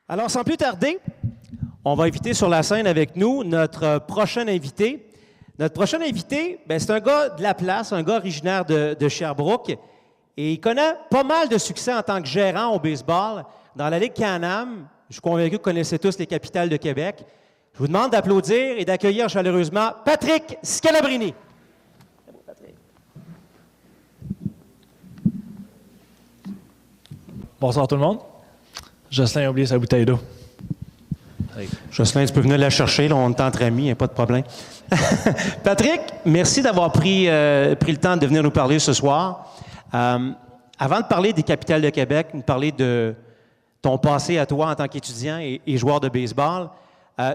Alors, sans plus tarder, on va inviter sur la scène avec nous notre prochain invité. Notre prochain invité, c'est un gars de la place, un gars originaire de Sherbrooke. Et il connaît pas mal de succès en tant que gérant au baseball dans la Ligue Can-Am. Je suis convaincu que vous connaissez tous les capitales de Québec. Je vous demande d'applaudir et d'accueillir chaleureusement Patrick Scalabrini. Bonsoir tout le monde. Jocelyn a oublié sa bouteille d'eau. Jocelyn, tu peux venir la chercher, là, on est entre amis, il n'y a pas de problème. Patrick, merci d'avoir pris le temps de venir nous parler ce soir. Avant de parler des capitales de Québec, de parler de ton passé à toi en tant qu'étudiant et joueur de baseball,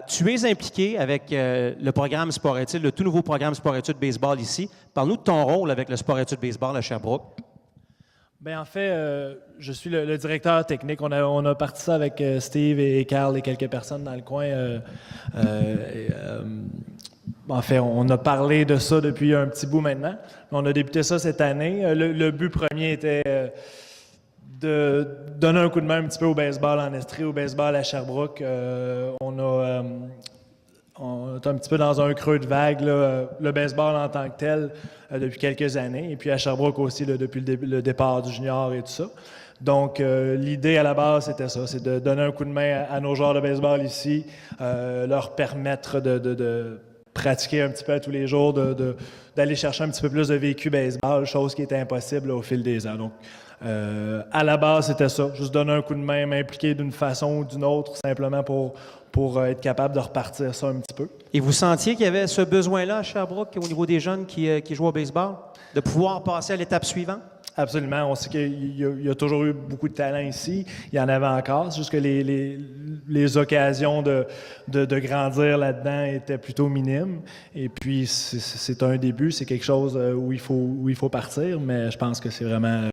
tu es impliqué avec le programme Sport-Études, le tout nouveau programme Sport-Études Baseball ici. Parle-nous de ton rôle avec le Sport-Études Baseball à Sherbrooke. Bien, en fait, je suis le directeur technique. On a parti ça avec Steve et Carl et quelques personnes dans le coin. En fait, on a parlé de ça depuis un petit bout maintenant. On a débuté ça cette année. Le but premier était de donner un coup de main un petit peu au baseball en Estrie, au baseball à Sherbrooke. On est un petit peu dans un creux de vague, là, le baseball en tant que tel, depuis quelques années. Et puis à Sherbrooke aussi, là, depuis le départ du junior et tout ça. Donc, l'idée à la base, c'était ça, c'est de donner un coup de main à nos joueurs de baseball ici, leur permettre de pratiquer un petit peu tous les jours, d'aller chercher un petit peu plus de vécu baseball, chose qui était impossible là, au fil des ans. Donc, à la base, c'était ça, juste donner un coup de main, m'impliquer d'une façon ou d'une autre, simplement pour être capable de repartir ça un petit peu. Et vous sentiez qu'il y avait ce besoin-là à Sherbrooke au niveau des jeunes qui jouent au baseball, de pouvoir passer à l'étape suivante? Absolument. On sait qu'il y a toujours eu beaucoup de talent ici. Il y en avait encore. C'est juste que les occasions de grandir là-dedans étaient plutôt minimes. Et puis, c'est un début. C'est quelque chose où il faut partir. Mais je pense que c'est vraiment...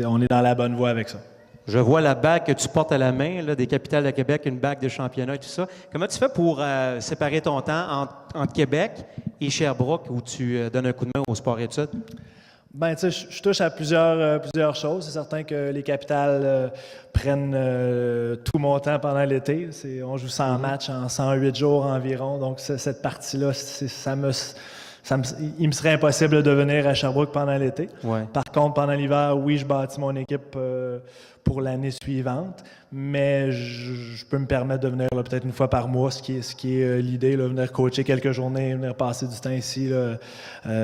on est dans la bonne voie avec ça. Je vois la bague que tu portes à la main, là, des capitales de Québec, une bague de championnat et tout ça. Comment tu fais pour séparer ton temps entre Québec et Sherbrooke, où tu donnes un coup de main au sport-études? Bien, tu sais, je touche à plusieurs choses. C'est certain que les capitales prennent tout mon temps pendant l'été. On joue 100 matchs en 108 jours environ. Donc, cette partie-là, il me serait impossible de venir à Sherbrooke pendant l'été. Ouais. Par contre, pendant l'hiver, oui, je bâtis mon équipe pour l'année suivante, mais je peux me permettre de venir peut-être une fois par mois, ce qui est l'idée, là, venir coacher quelques journées, venir passer du temps ici,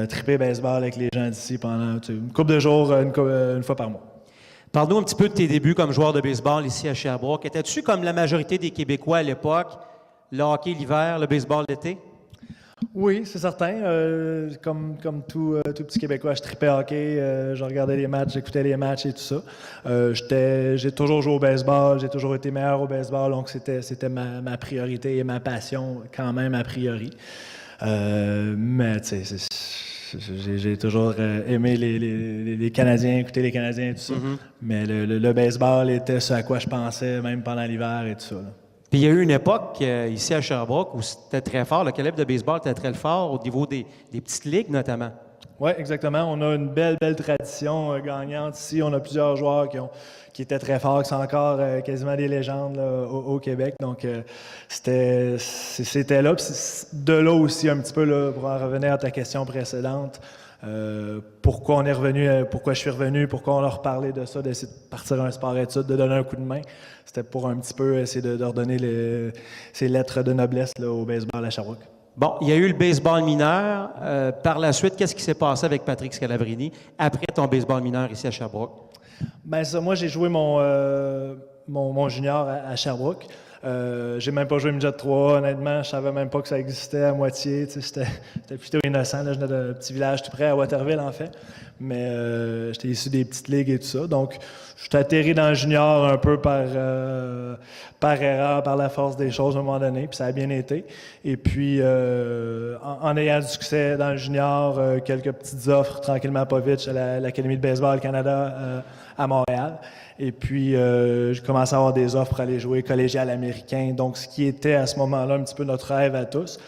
triper baseball avec les gens d'ici pendant une couple de jours, une fois par mois. Parle-nous un petit peu de tes débuts comme joueur de baseball ici à Sherbrooke. Étais-tu comme la majorité des Québécois à l'époque, le hockey l'hiver, le baseball l'été? Oui, c'est certain. Comme tout petit Québécois, je tripais hockey, je regardais les matchs, j'écoutais les matchs et tout ça. J'ai toujours joué au baseball, j'ai toujours été meilleur au baseball, donc c'était ma priorité et ma passion quand même a priori. Mais tu sais, j'ai toujours aimé les Canadiens, écouter les Canadiens et tout ça. Mm-hmm. Mais le baseball était ce à quoi je pensais, même pendant l'hiver et tout ça, là. Puis il y a eu une époque ici à Sherbrooke où c'était très fort, le calibre de baseball était très fort au niveau des petites ligues notamment. Oui, exactement. On a une belle tradition gagnante ici. On a plusieurs joueurs qui étaient très forts, qui sont encore quasiment des légendes là, au Québec. Donc, c'était là. Puis de là aussi, un petit peu, là, pour en revenir à ta question précédente, pourquoi on est revenu, pourquoi je suis revenu, pourquoi on leur parlait de ça, d'essayer de partir un sport-études, de donner un coup de main. C'était pour un petit peu essayer de redonner ces lettres de noblesse là, au baseball à Sherbrooke. Bon, il y a eu le baseball mineur. Par la suite, qu'est-ce qui s'est passé avec Patrick Scalabrini après ton baseball mineur ici à Sherbrooke? Bien, ça, moi, j'ai joué mon junior à Sherbrooke. J'ai même pas joué midget 3, honnêtement, je savais même pas que ça existait à moitié. C'était plutôt innocent. Là. Je venais d'un petit village tout près, à Waterville, en fait. Mais j'étais issu des petites ligues et tout ça. Donc, je suis atterri dans le junior un peu par erreur, par la force des choses à un moment donné, puis ça a bien été. Et puis, en ayant du succès dans le junior, quelques petites offres, tranquillement pas vite, à l'Académie de baseball Canada à Montréal. Et puis, j'ai commencé à avoir des offres pour aller jouer collégial américain. Donc, ce qui était à ce moment-là un petit peu notre rêve à tous.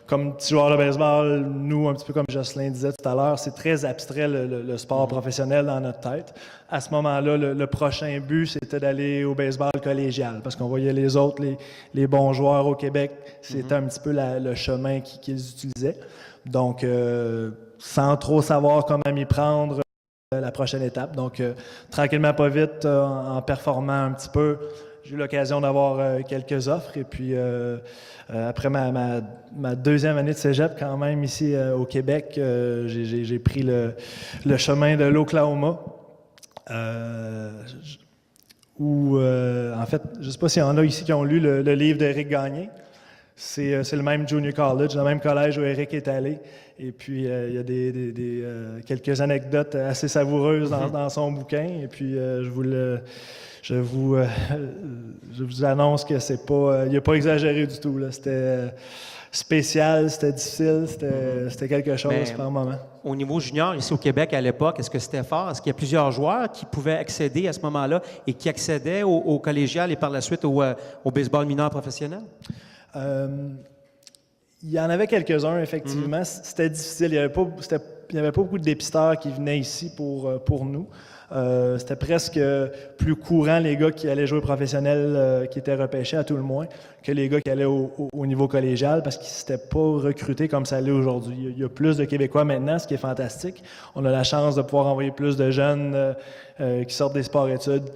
Comme petit joueur de baseball, nous, un petit peu comme Jocelyn disait tout à l'heure, c'est très abstrait le sport professionnel dans notre tête. À ce moment-là, le prochain but, c'était d'aller au baseball collégial parce qu'on voyait les autres, les bons joueurs au Québec, c'était un petit peu le chemin qu'ils utilisaient. Donc, sans trop savoir comment m'y prendre, la prochaine étape. Donc, tranquillement, pas vite, en performant un petit peu, j'ai eu l'occasion d'avoir quelques offres. Et puis, après ma deuxième année de cégep, quand même, ici au Québec, j'ai pris le chemin de l'Oklahoma. Où, en fait, je ne sais pas s'il y en a ici qui ont lu le livre d'Éric Gagné. C'est le même junior college, le même collège où Éric est allé. Et puis, il y a quelques anecdotes assez savoureuses dans son bouquin. Et puis, je vous annonce que il n'a pas exagéré du tout. C'était spécial, c'était difficile, c'était quelque chose par moment. Au niveau junior, ici au Québec, à l'époque, est-ce que c'était fort? Est-ce qu'il y a plusieurs joueurs qui pouvaient accéder à ce moment-là et qui accédaient au collégial et par la suite au baseball mineur professionnel? Il y en avait quelques-uns, effectivement. C'était difficile. Il n'y avait pas beaucoup de dépisteurs qui venaient ici pour nous. C'était presque plus courant les gars qui allaient jouer professionnel, qui étaient repêchés à tout le moins, que les gars qui allaient au niveau collégial parce qu'ils ne s'étaient pas recrutés comme ça l'est aujourd'hui. Il y a plus de Québécois maintenant, ce qui est fantastique. On a la chance de pouvoir envoyer plus de jeunes qui sortent des sports-études.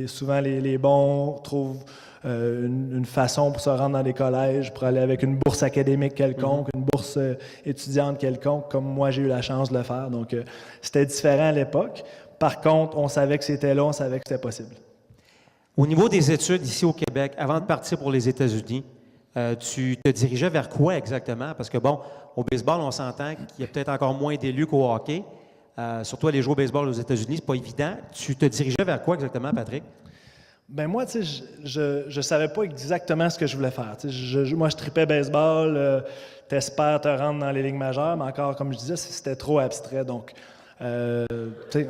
Souvent, les bons trouvent une façon pour se rendre dans des collèges, pour aller avec une bourse académique quelconque, une bourse étudiante quelconque, comme moi j'ai eu la chance de le faire. Donc, c'était différent à l'époque. Par contre, on savait que c'était là, on savait que c'était possible. Au niveau des études ici au Québec, avant de partir pour les États-Unis, tu te dirigeais vers quoi exactement? Parce que, bon, au baseball, on s'entend qu'il y a peut-être encore moins d'élus qu'au hockey. Surtout aller jouer au baseball aux États-Unis, c'est pas évident. Tu te dirigeais vers quoi exactement, Patrick? Ben moi, tu sais, je savais pas exactement ce que je voulais faire. Moi, je tripais baseball, t'espères te rendre dans les ligues majeures, mais encore, comme je disais, c'était trop abstrait. Donc,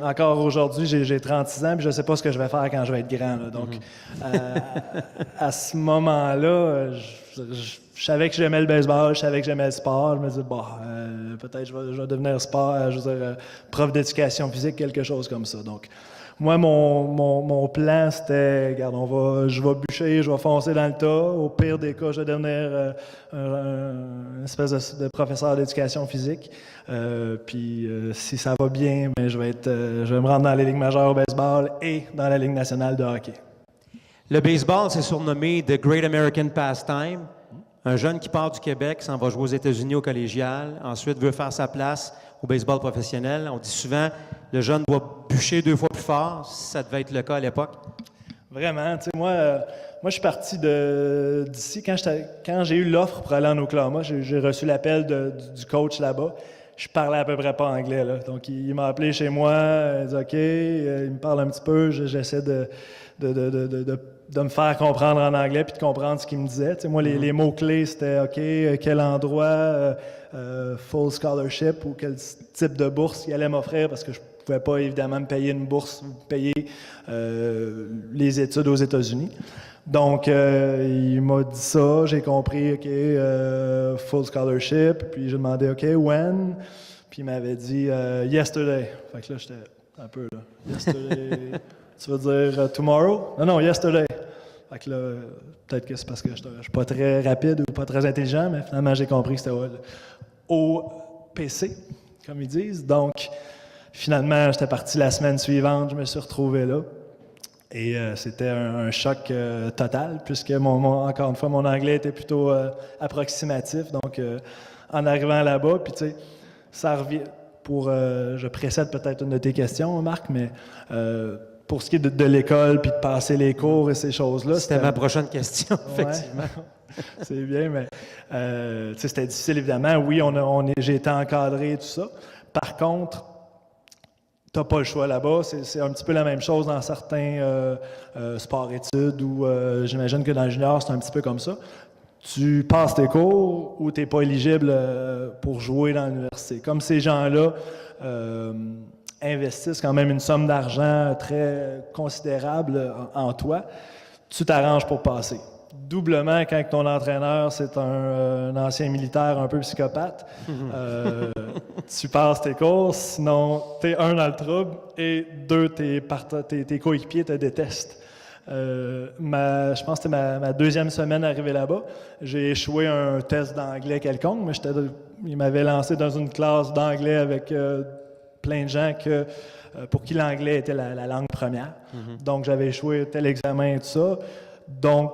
encore aujourd'hui, j'ai 36 ans, puis je ne sais pas ce que je vais faire quand je vais être grand. Là. Donc, à ce moment-là, je savais que j'aimais le baseball, je savais que j'aimais le sport. Je me disais, bon, peut-être je vais devenir prof d'éducation physique, quelque chose comme ça. Donc, moi, mon plan, c'était, regarde, je vais bûcher, je vais foncer dans le tas. Au pire des cas, je vais devenir une espèce de professeur d'éducation physique. Puis, si ça va bien, ben, je vais me rendre dans les ligues majeures au baseball et dans la Ligue nationale de hockey. Le baseball, c'est surnommé The Great American Pastime. Un jeune qui part du Québec s'en va jouer aux États-Unis au collégial, ensuite veut faire sa place au baseball professionnel. On dit souvent le jeune doit bûcher 2 fois plus fort. Ça devait être le cas à l'époque. Vraiment. Tu sais, moi, je suis parti d'ici. Quand j'ai eu l'offre pour aller en Oklahoma, j'ai reçu l'appel du coach là-bas. Je parlais à peu près pas anglais. Là. Donc, il m'a appelé chez moi. Il dit OK. Il me parle un petit peu. J'essaie de me faire comprendre en anglais puis de comprendre ce qu'il me disait. Tu sais, moi, les mots-clés, c'était OK, quel endroit, full scholarship ou quel type de bourse il allait m'offrir parce que je ne pouvais pas évidemment me payer une bourse ou payer les études aux États-Unis. Donc, il m'a dit ça, j'ai compris, OK, full scholarship, puis j'ai demandé, OK, when? Puis il m'avait dit, yesterday. Fait que là, j'étais un peu là, yesterday, tu veux dire tomorrow? Non, yesterday. Fait que là, peut-être que c'est parce que je ne suis pas très rapide ou pas très intelligent, mais finalement, j'ai compris que c'était au PC, comme ils disent. Donc, finalement, j'étais parti la semaine suivante, je me suis retrouvé là. Et c'était un choc total, puisque encore une fois, mon anglais était plutôt approximatif. Donc, en arrivant là-bas, puis tu sais, ça revient je précède peut-être une de tes questions, Marc, mais pour ce qui est de l'école, puis de passer les cours et ces choses-là. C'était ma prochaine question, effectivement. Ouais. C'est bien, mais tu sais, c'était difficile, évidemment. Oui, j'ai été encadré et tout ça. Par contre, tu n'as pas le choix là-bas. C'est un petit peu la même chose dans certains sports-études ou j'imagine que dans le junior, c'est un petit peu comme ça. Tu passes tes cours ou tu n'es pas éligible pour jouer dans l'université. Comme ces gens-là, investissent quand même une somme d'argent très considérable en toi, tu t'arranges pour passer. Doublement quand ton entraîneur, c'est un ancien militaire un peu psychopathe. Tu passes tes courses, sinon t'es un dans le trouble et deux, tes coéquipiers te détestent. Je pense que c'était ma deuxième semaine arrivée là-bas. J'ai échoué un test d'anglais quelconque, mais il m'avait lancé dans une classe d'anglais avec plein de gens pour qui l'anglais était la langue première. Donc, j'avais échoué tel examen et tout ça. Donc,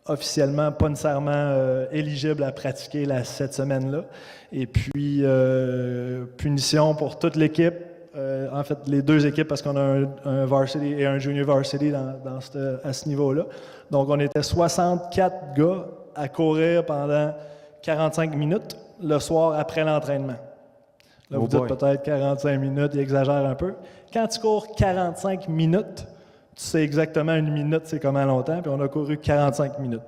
officiellement, pas nécessairement éligible à pratiquer cette semaine-là. Et puis, punition pour toute l'équipe. En fait, les deux équipes, parce qu'on a un varsity et un junior varsity à ce niveau-là. Donc, on était 64 gars à courir pendant 45 minutes le soir après l'entraînement. Là, vous dites peut-être 45 minutes, il exagère un peu. Quand tu cours 45 minutes, tu sais exactement une minute, c'est comment longtemps, puis on a couru 45 minutes.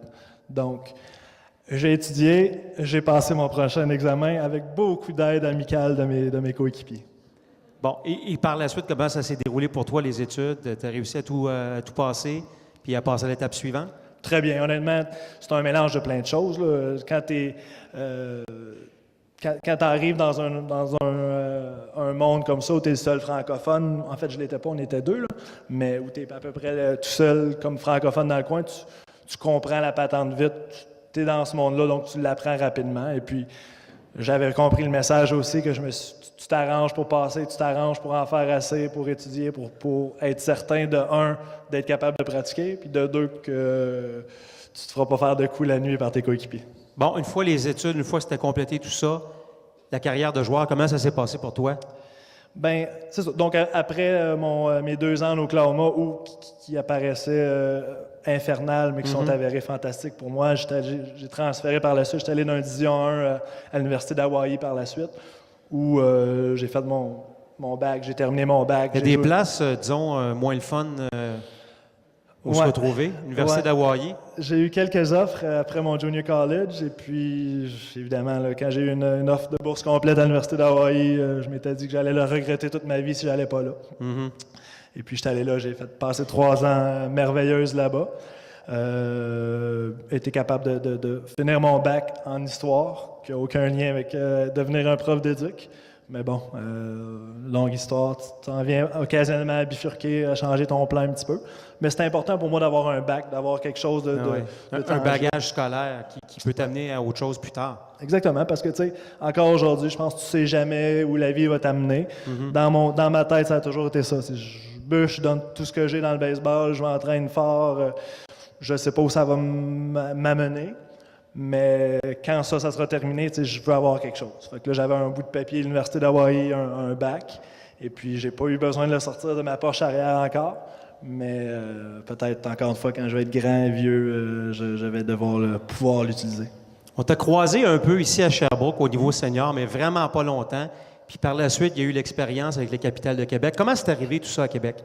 Donc, j'ai étudié, j'ai passé mon prochain examen avec beaucoup d'aide amicale de mes coéquipiers. Bon, et par la suite, comment ça s'est déroulé pour toi, les études? Tu as réussi à tout passer, puis à passer à l'étape suivante? Très bien. Honnêtement, c'est un mélange de plein de choses, là. Quand tu arrives dans un monde comme ça où tu es le seul francophone, en fait, je ne l'étais pas, on était deux, là, mais où tu es à peu près tout seul comme francophone dans le coin, tu comprends la patente vite, tu es dans ce monde-là, donc tu l'apprends rapidement. Et puis, j'avais compris le message aussi que tu t'arranges pour passer, tu t'arranges pour en faire assez, pour étudier, pour être certain, de un, d'être capable de pratiquer, puis de deux, que tu ne te feras pas faire de coups la nuit par tes coéquipiers. Bon, une fois les études, une fois que c'était complété tout ça, la carrière de joueur, comment ça s'est passé pour toi? Bien, c'est ça. Donc, après mes 2 ans en Oklahoma, qui apparaissaient infernales, mais qui sont avérés fantastiques pour moi, j'ai transféré par la suite. J'étais allé d'un Division 1 à l'Université d'Hawaii par la suite, où j'ai fait mon bac, j'ai terminé mon bac. Il y a des places, disons, moins le fun où se retrouver, l'Université d'Hawaii. J'ai eu quelques offres après mon junior college, et puis, évidemment, là, quand j'ai eu une offre de bourse complète à l'Université d'Hawaii, je m'étais dit que j'allais le regretter toute ma vie si j'allais pas là. Et puis, j'étais allé là, j'ai fait passer 3 ans merveilleuses là-bas. Été capable de finir mon bac en histoire, qui n'a aucun lien avec devenir un prof d'éduc. Mais bon, longue histoire, tu en viens occasionnellement à bifurquer, à changer ton plan un petit peu. Mais c'est important pour moi d'avoir un bac, d'avoir quelque chose de un bagage scolaire qui peut t'amener à autre chose plus tard. Exactement, parce que, tu sais, encore aujourd'hui, je pense que tu sais jamais où la vie va t'amener. Dans ma tête, ça a toujours été ça. Je bûche, je donne tout ce que j'ai dans le baseball, je m'entraîne fort, je sais pas où ça va m'amener. Mais quand ça sera terminé, je veux avoir quelque chose. Fait que là, j'avais un bout de papier à l'Université d'Hawaii, un bac, et puis j'ai pas eu besoin de le sortir de ma poche arrière encore. Mais peut-être, encore une fois, quand je vais être grand et vieux, je vais devoir pouvoir l'utiliser. On t'a croisé un peu ici à Sherbrooke au niveau senior, mais vraiment pas longtemps. Puis par la suite, il y a eu l'expérience avec les Capitales de Québec. Comment c'est arrivé tout ça à Québec?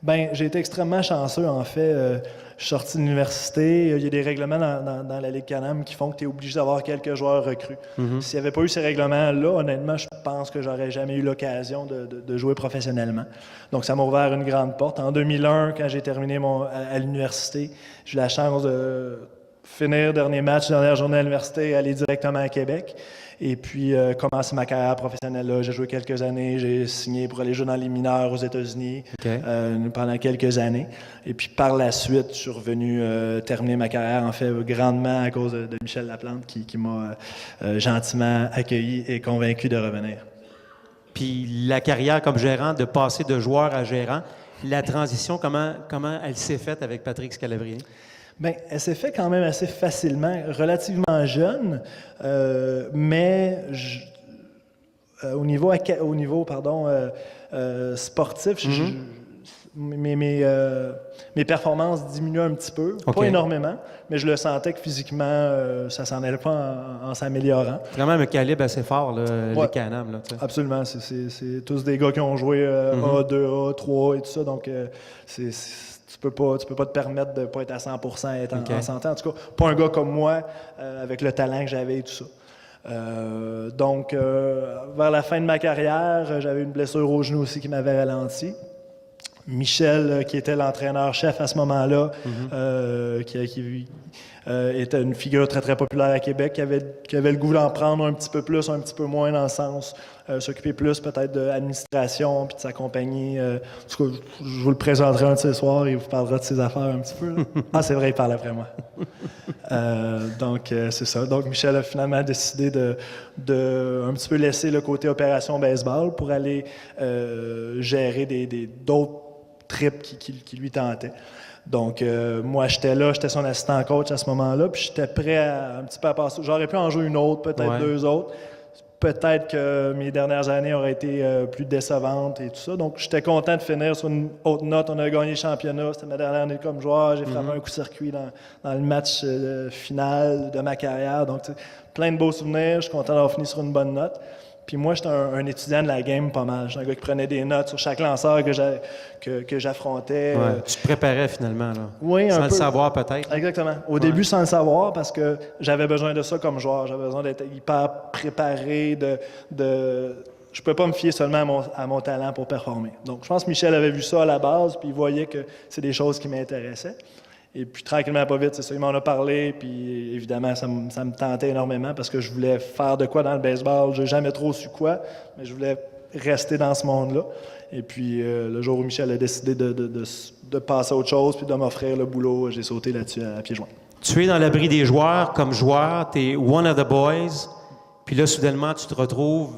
Bien, j'ai été extrêmement chanceux, en fait. Je suis sorti de l'université. Il y a des règlements dans la Ligue Can-Am qui font que tu es obligé d'avoir quelques joueurs recrues. S'il n'y avait pas eu ces règlements-là, honnêtement, je pense que j'aurais jamais eu l'occasion de jouer professionnellement. Donc, ça m'a ouvert une grande porte. En 2001, quand j'ai terminé à l'université, j'ai eu la chance de finir dernier match, dernière journée à l'université, aller directement à Québec. Et puis, commencer ma carrière professionnelle là. J'ai joué quelques années, j'ai signé pour aller jouer dans les mineurs aux États-Unis pendant quelques années. Et puis, par la suite, je suis revenu terminer ma carrière, en fait, grandement à cause de Michel Laplante qui m'a gentiment accueilli et convaincu de revenir. Puis, la carrière comme gérant, de passer de joueur à gérant, la transition, comment elle s'est faite avec Patrick Scalabrini? Bien, elle s'est faite quand même assez facilement, relativement jeune, mais au niveau sportif, mes performances diminuaient un petit peu, pas énormément, mais je le sentais que physiquement, ça s'en allait pas en s'améliorant. C'est quand même un calibre assez fort, là, les Can-Am. Là, absolument, c'est tous des gars qui ont joué A, 2A, 3 et tout ça, donc tu peux pas te permettre de ne pas être à 100% et être en santé. En tout cas, pas un gars comme moi, avec le talent que j'avais et tout ça. Donc, vers la fin de ma carrière, j'avais une blessure au genou aussi qui m'avait ralenti. Michel, qui était l'entraîneur-chef à ce moment-là, qui était une figure très, très populaire à Québec, qui avait le goût d'en prendre un petit peu plus, un petit peu moins dans le sens, s'occuper plus peut-être de l'administration puis de sa compagnie. En tout cas, je vous le présenterai un de ces soirs et il vous parlera de ses affaires un petit peu. Là. Ah, c'est vrai, il parle après moi. Donc, c'est ça. Donc, Michel a finalement décidé de un petit peu laisser le côté opération baseball pour aller gérer d'autres trips qui lui tentaient. Donc, moi, j'étais son assistant coach à ce moment-là, puis j'étais prêt un petit peu à passer. J'aurais pu en jouer une autre, peut-être deux autres. Peut-être que mes dernières années auraient été plus décevantes et tout ça. Donc, j'étais content de finir sur une haute note. On a gagné le championnat. C'était ma dernière année comme joueur. J'ai frappé un coup de circuit dans le match final de ma carrière. Donc, plein de beaux souvenirs. Je suis content d'avoir fini sur une bonne note. Puis moi, j'étais un étudiant de la game pas mal. J'étais un gars qui prenait des notes sur chaque lanceur que j'affrontais. Ouais, tu te préparais finalement, là. Oui, sans un le peu. savoir peut-être. Exactement. Au début, sans le savoir, parce que j'avais besoin de ça comme joueur. J'avais besoin d'être hyper préparé, je ne pouvais pas me fier seulement à mon talent pour performer. Donc, je pense que Michel avait vu ça à la base, puis il voyait que c'est des choses qui m'intéressaient. Et puis, tranquillement, pas vite, c'est ça, il m'en a parlé, puis évidemment, ça me tentait énormément parce que je voulais faire de quoi dans le baseball. Je n'ai jamais trop su quoi, mais je voulais rester dans ce monde-là. Et puis, le jour où Michel a décidé de passer à autre chose puis de m'offrir le boulot, j'ai sauté là-dessus à pieds joints. Tu es dans l'abri des joueurs comme joueur, tu es one of the boys, puis là, soudainement, tu te retrouves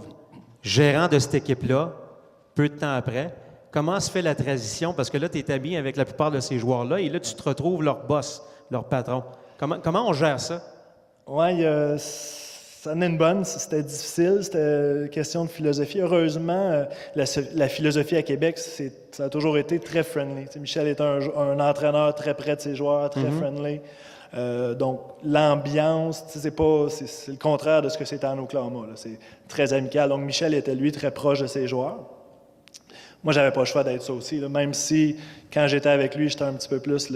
gérant de cette équipe-là, peu de temps après. Comment se fait la transition? Parce que là, tu es ami avec la plupart de ces joueurs-là et là, tu te retrouves leur boss, leur patron. Comment on gère ça? Oui, ça en est une bonne. C'était difficile, c'était une question de philosophie. Heureusement, la philosophie à Québec, ça a toujours été très friendly. T'sais, Michel est un entraîneur très près de ses joueurs, très friendly. Donc, l'ambiance, c'est le contraire de ce que c'était en Oklahoma. Là. C'est très amical. Donc, Michel était, lui, très proche de ses joueurs. Moi, j'avais pas le choix d'être ça aussi. Là. Même si, quand j'étais avec lui, j'étais un petit peu plus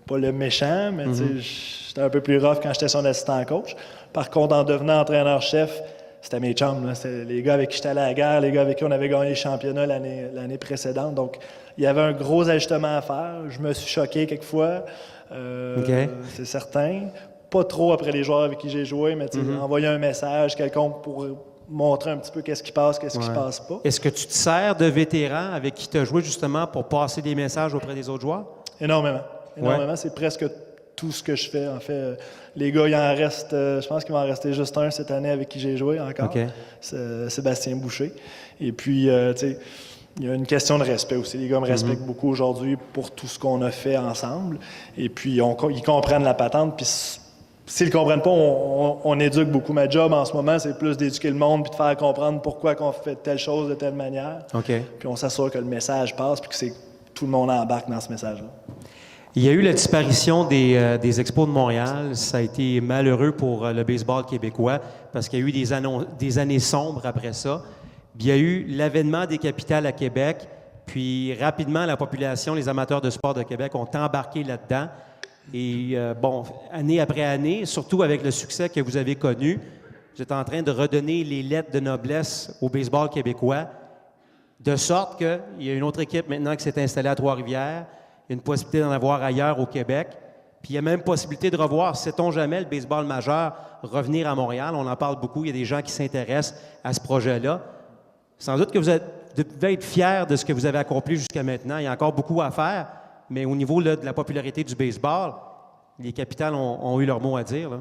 pas le méchant, mais j'étais un peu plus rough quand j'étais son assistant coach. Par contre, en devenant entraîneur-chef, c'était mes chums. Là. C'était les gars avec qui j'étais allé à la guerre, les gars avec qui on avait gagné le championnat l'année précédente. Donc, il y avait un gros ajustement à faire. Je me suis choqué quelquefois, c'est certain. Pas trop après les joueurs avec qui j'ai joué, mais envoyer un message quelconque pour montrer un petit peu qu'est-ce qui passe, qu'est-ce qui se passe pas. Est-ce que tu te sers de vétérans avec qui tu as joué justement pour passer des messages auprès des autres joueurs? Énormément. C'est presque tout ce que je fais. En fait, les gars, il en reste, je pense qu'il va en rester juste un cette année avec qui j'ai joué encore. C'est Sébastien Boucher. Et puis, tu sais, il y a une question de respect aussi. Les gars me respectent beaucoup aujourd'hui pour tout ce qu'on a fait ensemble. Et puis, ils comprennent la patente. Puis, s'ils ne comprennent pas, on éduque beaucoup. Ma job en ce moment, c'est plus d'éduquer le monde puis de faire comprendre pourquoi on fait telle chose de telle manière. Puis on s'assure que le message passe puis que tout le monde embarque dans ce message-là. Il y a eu la disparition des Expos de Montréal. Ça a été malheureux pour le baseball québécois parce qu'il y a eu des années sombres après ça. Il y a eu l'avènement des capitales à Québec. Puis rapidement, la population, les amateurs de sport de Québec ont embarqué là-dedans. Et année après année, surtout avec le succès que vous avez connu, vous êtes en train de redonner les lettres de noblesse au baseball québécois, de sorte qu'il y a une autre équipe maintenant qui s'est installée à Trois-Rivières. Il y a une possibilité d'en avoir ailleurs au Québec. Puis il y a même possibilité de revoir, sait-on jamais, le baseball majeur revenir à Montréal. On en parle beaucoup. Il y a des gens qui s'intéressent à ce projet-là. Sans doute que vous devez être fiers de ce que vous avez accompli jusqu'à maintenant. Il y a encore beaucoup à faire. Mais au niveau là, de la popularité du baseball, les capitales ont eu leur mot à dire. Là.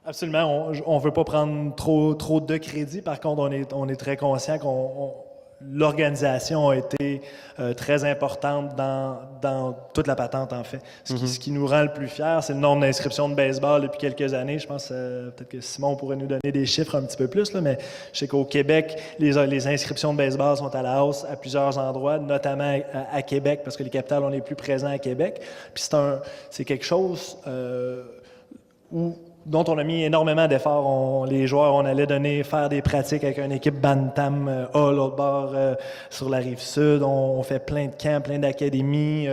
Absolument. On ne veut pas prendre trop de crédit. Par contre, on est très conscient qu'on l'organisation a été très importante dans toute la patente, en fait. Ce qui nous rend le plus fiers, c'est le nombre d'inscriptions de baseball depuis quelques années. Je pense peut-être que Simon pourrait nous donner des chiffres un petit peu plus, là, mais je sais qu'au Québec, les inscriptions de baseball sont à la hausse à plusieurs endroits, notamment à Québec, parce que les capitales, on est plus présents à Québec. Puis c'est quelque chose où dont on a mis énormément d'efforts. Les joueurs, on allait faire des pratiques avec une équipe Bantam A, l'autre bord sur la Rive-Sud. On fait plein de camps, plein d'académies,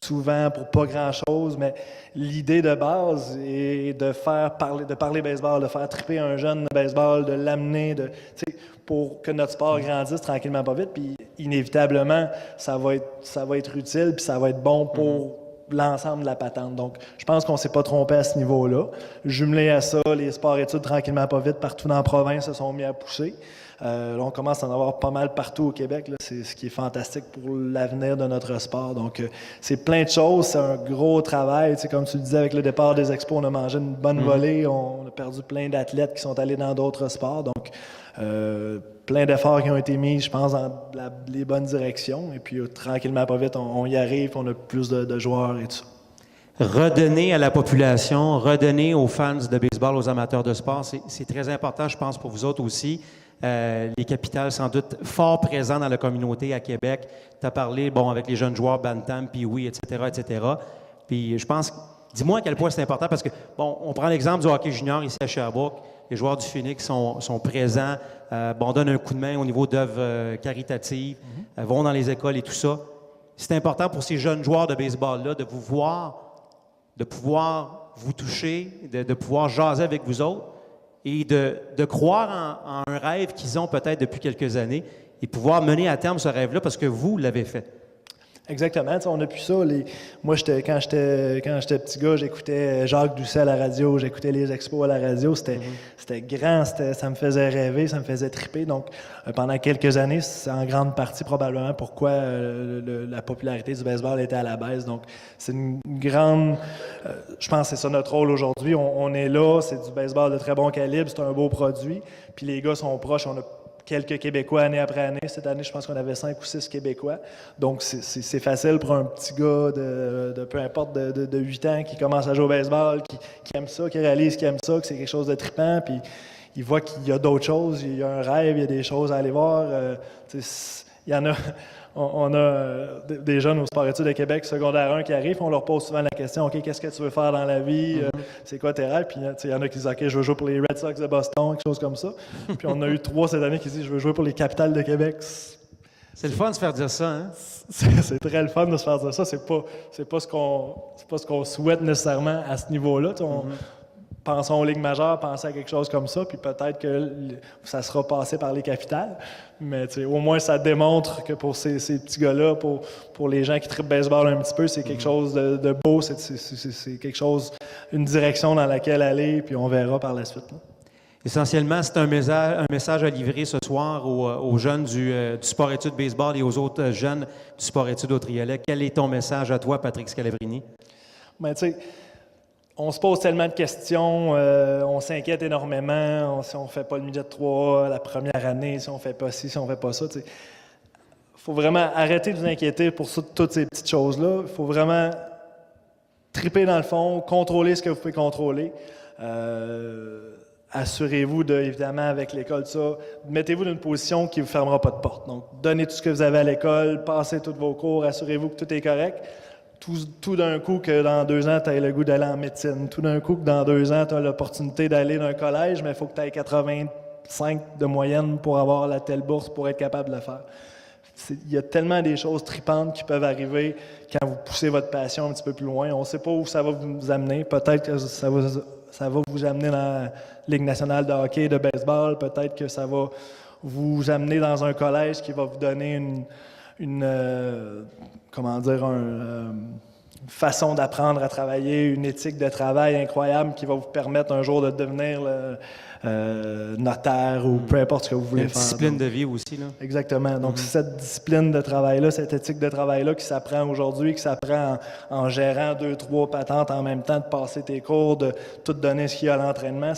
souvent pour pas grand-chose, mais l'idée de base est de parler baseball, de faire triper un jeune baseball, de l'amener, pour que notre sport grandisse tranquillement pas vite. Puis inévitablement, ça va être utile, puis ça va être bon pour l'ensemble de la patente. Donc, je pense qu'on ne s'est pas trompé à ce niveau-là. Jumelé à ça, les sports-études, tranquillement pas vite, partout dans la province, se sont mis à pousser. Là, on commence à en avoir pas mal partout au Québec. Là. C'est ce qui est fantastique pour l'avenir de notre sport. Donc, c'est plein de choses. C'est un gros travail. Tu sais, comme tu le disais, avec le départ des expos, on a mangé une bonne volée. On a perdu plein d'athlètes qui sont allés dans d'autres sports. Donc, plein d'efforts qui ont été mis, je pense, dans les bonnes directions. Et puis, tranquillement, pas vite, on y arrive, on a plus de joueurs et tout ça. Redonner à la population, redonner aux fans de baseball, aux amateurs de sport, c'est très important, je pense, pour vous autres aussi. Les capitales, sans doute, fort présents dans la communauté à Québec. Tu as parlé, avec les jeunes joueurs, Bantam, Pee-Wee, etc., etc. Puis je pense, dis-moi à quel point c'est important, parce que, on prend l'exemple du hockey junior ici à Sherbrooke. Les joueurs du Phoenix sont présents, donnent un coup de main au niveau d'œuvres caritatives, vont dans les écoles et tout ça. C'est important pour ces jeunes joueurs de baseball-là de vous voir, de pouvoir vous toucher, de pouvoir jaser avec vous autres et de croire en un rêve qu'ils ont peut-être depuis quelques années et pouvoir mener à terme ce rêve-là parce que vous l'avez fait. Exactement. On a pu ça. Moi, quand j'étais petit gars, j'écoutais Jacques Doucet à la radio, j'écoutais les expos à la radio. C'était grand, ça me faisait rêver, ça me faisait triper. Donc, pendant quelques années, c'est en grande partie probablement pourquoi la popularité du baseball était à la baisse. Donc, c'est une grande... je pense que c'est ça notre rôle aujourd'hui. On est là, c'est du baseball de très bon calibre, c'est un beau produit. Puis les gars sont proches, on a quelques Québécois année après année. Cette année, je pense qu'on avait 5 ou 6 Québécois. Donc, c'est facile pour un petit gars de peu importe, de 8 ans qui commence à jouer au baseball, qui aime ça, qui réalise qu'il aime ça, que c'est quelque chose de trippant, puis il voit qu'il y a d'autres choses, il y a un rêve, il y a des choses à aller voir. Il y en a... On a des jeunes au sport-études de Québec, secondaire 1, qui arrivent, on leur pose souvent la question, OK, qu'est-ce que tu veux faire dans la vie? C'est quoi tes rêves? Puis il y en a qui disent, OK, je veux jouer pour les Red Sox de Boston, quelque chose comme ça. Puis on a eu 3 cette année qui disent, je veux jouer pour les Capitales de Québec. C'est le fun de se faire dire ça, hein? C'est très le fun de se faire dire ça. C'est pas ce qu'on souhaite nécessairement à ce niveau-là. Pensons aux ligues majeures, pensez à quelque chose comme ça, puis peut-être que ça sera passé par les capitales. Mais au moins, ça démontre que pour ces petits gars-là, pour les gens qui trippent baseball un petit peu, c'est quelque chose de beau, c'est quelque chose, une direction dans laquelle aller, puis on verra par la suite. Là. Essentiellement, c'est un message à livrer ce soir aux jeunes du sport-études baseball et aux autres jeunes du sport-études au Triolet. Quel est ton message à toi, Patrick Scalabrini? Ben, tu sais, on se pose tellement de questions, on s'inquiète énormément, si on ne fait pas le midget 3 la première année, si on ne fait pas ci, si on ne fait pas ça. Il faut vraiment arrêter de vous inquiéter pour toutes ces petites choses-là. Il faut vraiment triper dans le fond, contrôler ce que vous pouvez contrôler. Assurez-vous, évidemment, avec l'école, ça, mettez-vous dans une position qui ne vous fermera pas de porte. Donc, donnez tout ce que vous avez à l'école, passez tous vos cours, assurez-vous que tout est correct. Tout d'un coup, que dans 2 ans, tu as le goût d'aller en médecine. Tout d'un coup, que dans 2 ans, tu as l'opportunité d'aller dans un collège, mais il faut que tu aies 85 de moyenne pour avoir la telle bourse pour être capable de le faire. Il y a tellement des choses tripantes qui peuvent arriver quand vous poussez votre passion un petit peu plus loin. On ne sait pas où ça va vous amener. Peut-être que ça va vous amener dans la Ligue nationale de hockey, de baseball. Peut-être que ça va vous amener dans un collège qui va vous donner une façon d'apprendre à travailler, une éthique de travail incroyable qui va vous permettre un jour de devenir notaire ou peu importe ce que vous voulez faire. Une discipline de vie aussi, là. Exactement. Donc, cette discipline de travail-là, cette éthique de travail-là qui s'apprend aujourd'hui, qui s'apprend en gérant 2-3 patentes en même temps, de passer tes cours, de tout donner ce qu'il y a à l'entraînement,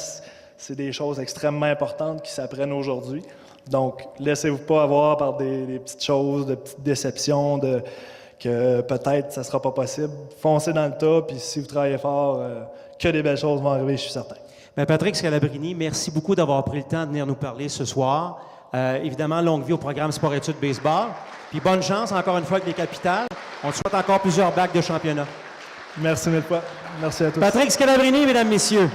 c'est des choses extrêmement importantes qui s'apprennent aujourd'hui. Donc, laissez-vous pas avoir par des petites choses, de petites déceptions, que peut-être ça sera pas possible. Foncez dans le tas, puis si vous travaillez fort, que des belles choses vont arriver, je suis certain. Bien, Patrick Scalabrini, merci beaucoup d'avoir pris le temps de venir nous parler ce soir. Évidemment, longue vie au programme Sport-Études Baseball. Puis bonne chance encore une fois avec les Capitales. On te souhaite encore plusieurs bacs de championnat. Merci mille fois. Merci à tous. Patrick Scalabrini, mesdames, messieurs.